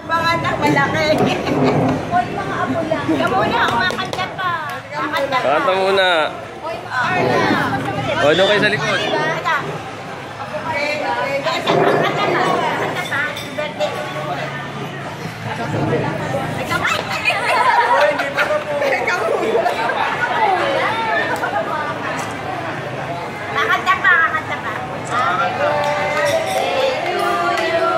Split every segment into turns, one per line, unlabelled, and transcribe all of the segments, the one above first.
Mga anak malaki. Hoy, mga apo lang. Kamuna, kumakanta pa.
Kanta muna.
Hoy, mga Arla.
O, doon kayo sa likod.
Kakanta pa, kakanta pa. Happy birthday to you.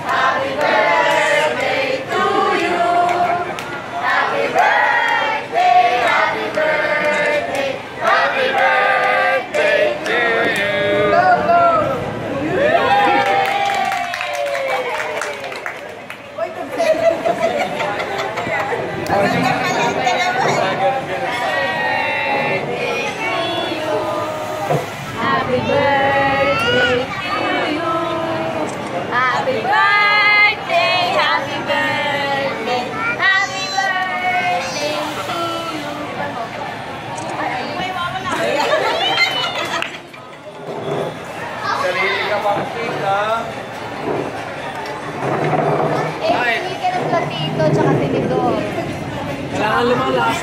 Happy birthday to you. Happy birthday, happy birthday, happy birthday to you. Go, go. Happy birthday to you. Happy birthday, happy birthday, happy birthday to you.
Sarili ka pang cake, ha?
Hindi ka ng platito tsaka tinidor.
Kailangan lumalas.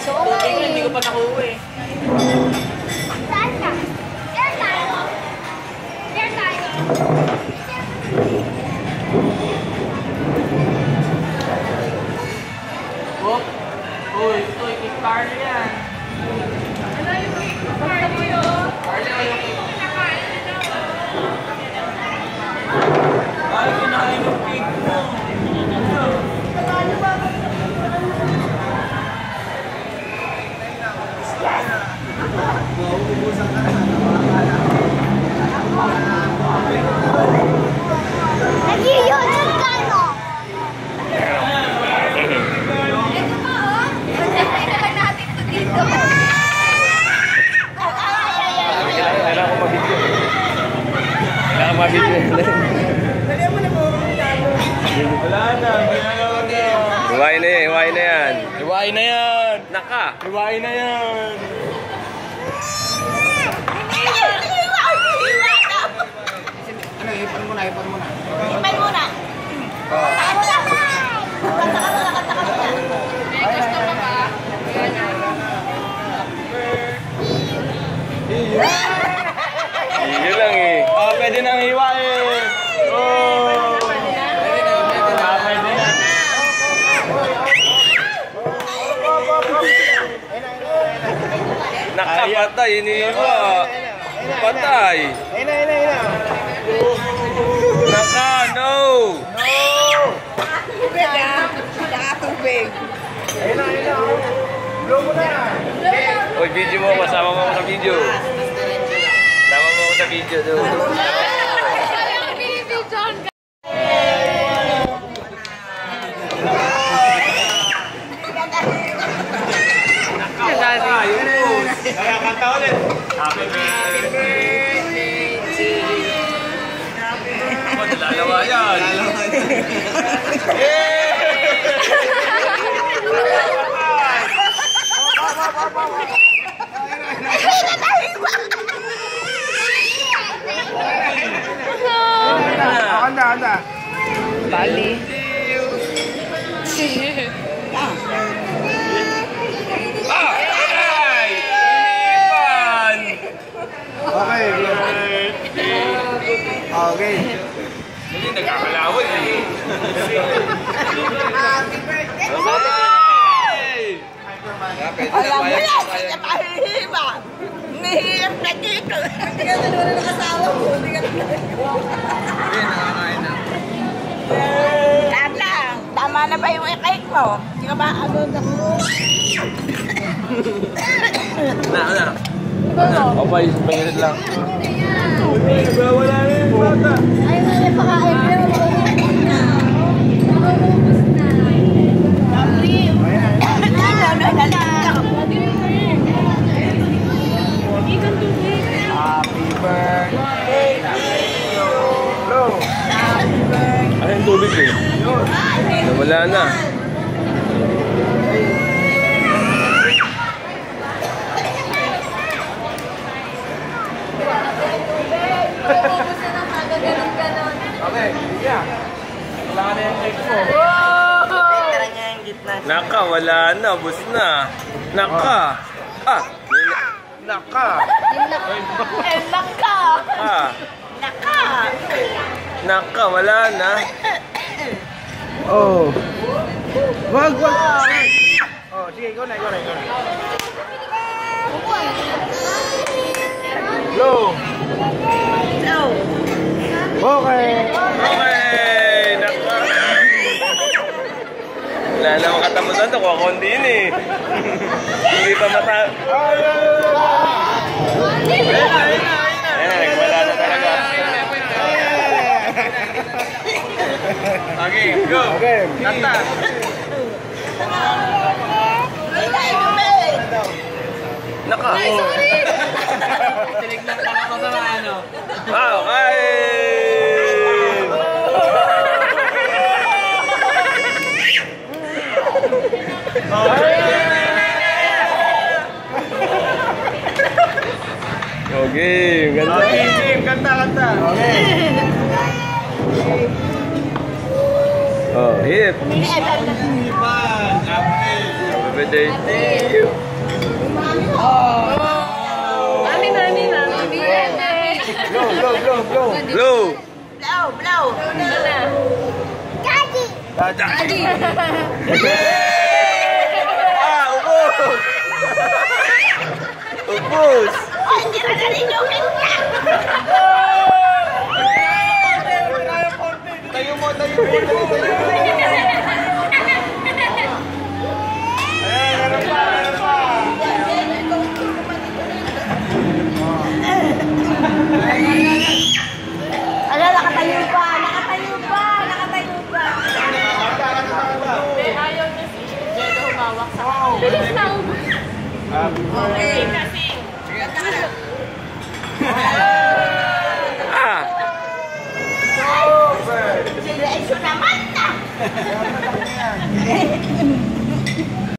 So, okay.
Hindi ko pa nakuha eh.
Saan ka? There tayo. There tayo.
Whoop. Uy, ito, cake party yan.
Ano yung cake party yun?
Party o yung cake? Ay, kinain yung cake mo.
Nagiyo, Chicano! Ito pa, oh! Masakay naman natin ito dito.
Kailangan ko mabidyo. Kailangan mabidyo.
Wala na, ginagawa na.
Hiwain na yan, hiwain na yan.
Iwain na yan.
Naka!
Iwain na yan. Ano, ipon mo na, ipon mo na.
Ipay muna. Kanta ka muna. Kanta ka muna, kanta ka muna. May gusto ka ba?
Iyo lang eh.
Oh, pwede nang hiwain. Oh. Pwede na. Pwede na.
Nakapatay, iniiwa. Patay.
Ina.
Naka, no!
Tubig ah. Nakatubig.
Ina. Blow mo na.
Uy, video mo, kasama mo ako sa video. Kasama mo ako sa video doon.
Kaya kanta ulit. Happy birthday to you.
Oh, nalalawa yan.
Anda.
Bali.
Ay! Ipan!
Okay. Okay.
Hindi, nagkakalawin eh.
Happy birthday.
Alam mo yan,
hindi ka mahihima. Nihirap na dito. Hindi ka na ng asawa mo. Hindi ka na.
Nakakain na.
Tama. Tama na ba yung cake mo? Hindi ka ba ano na mo?
Na.
Okay, pagkalit lang. Wala na yung bata.
Ay, may pakain. Pero maubos na.
Happy birthday. Hello.
Ano yung tubig eh? Nawala na.
Maubos na ng ganon-ganon.
Okay, yeah. Kailangan
Naka, wala na. Bus na. Naka. Ah. Naka.
Naka.
Ah.
Naka.
Naka, wala na.
Oh. Wag. Oh, sige, ikaw na. Low. Okay.
Okay. Naka. Wala na makatapusan to. Kuha kondi yun eh. Hindi pa mata... Ayan, wala na talaga. Okay, go.
Okay.
Kanta. Naka.
Tinignan ka na ko sa ano.
Okay. Okay, ganda.
Okay, kanta. Okay.
Oh, hip.
Happy
Birthday to you.
Mami.
Blow.
Blow.
Blow. Daddy.
Ah, ubos. Ubos.
Hindi na galing yung minta.
Tayo mo. Meron pa.
Ala, nakatayo pa. Ayaw niya si Jello humawak sa bilis na. Okay, kasi.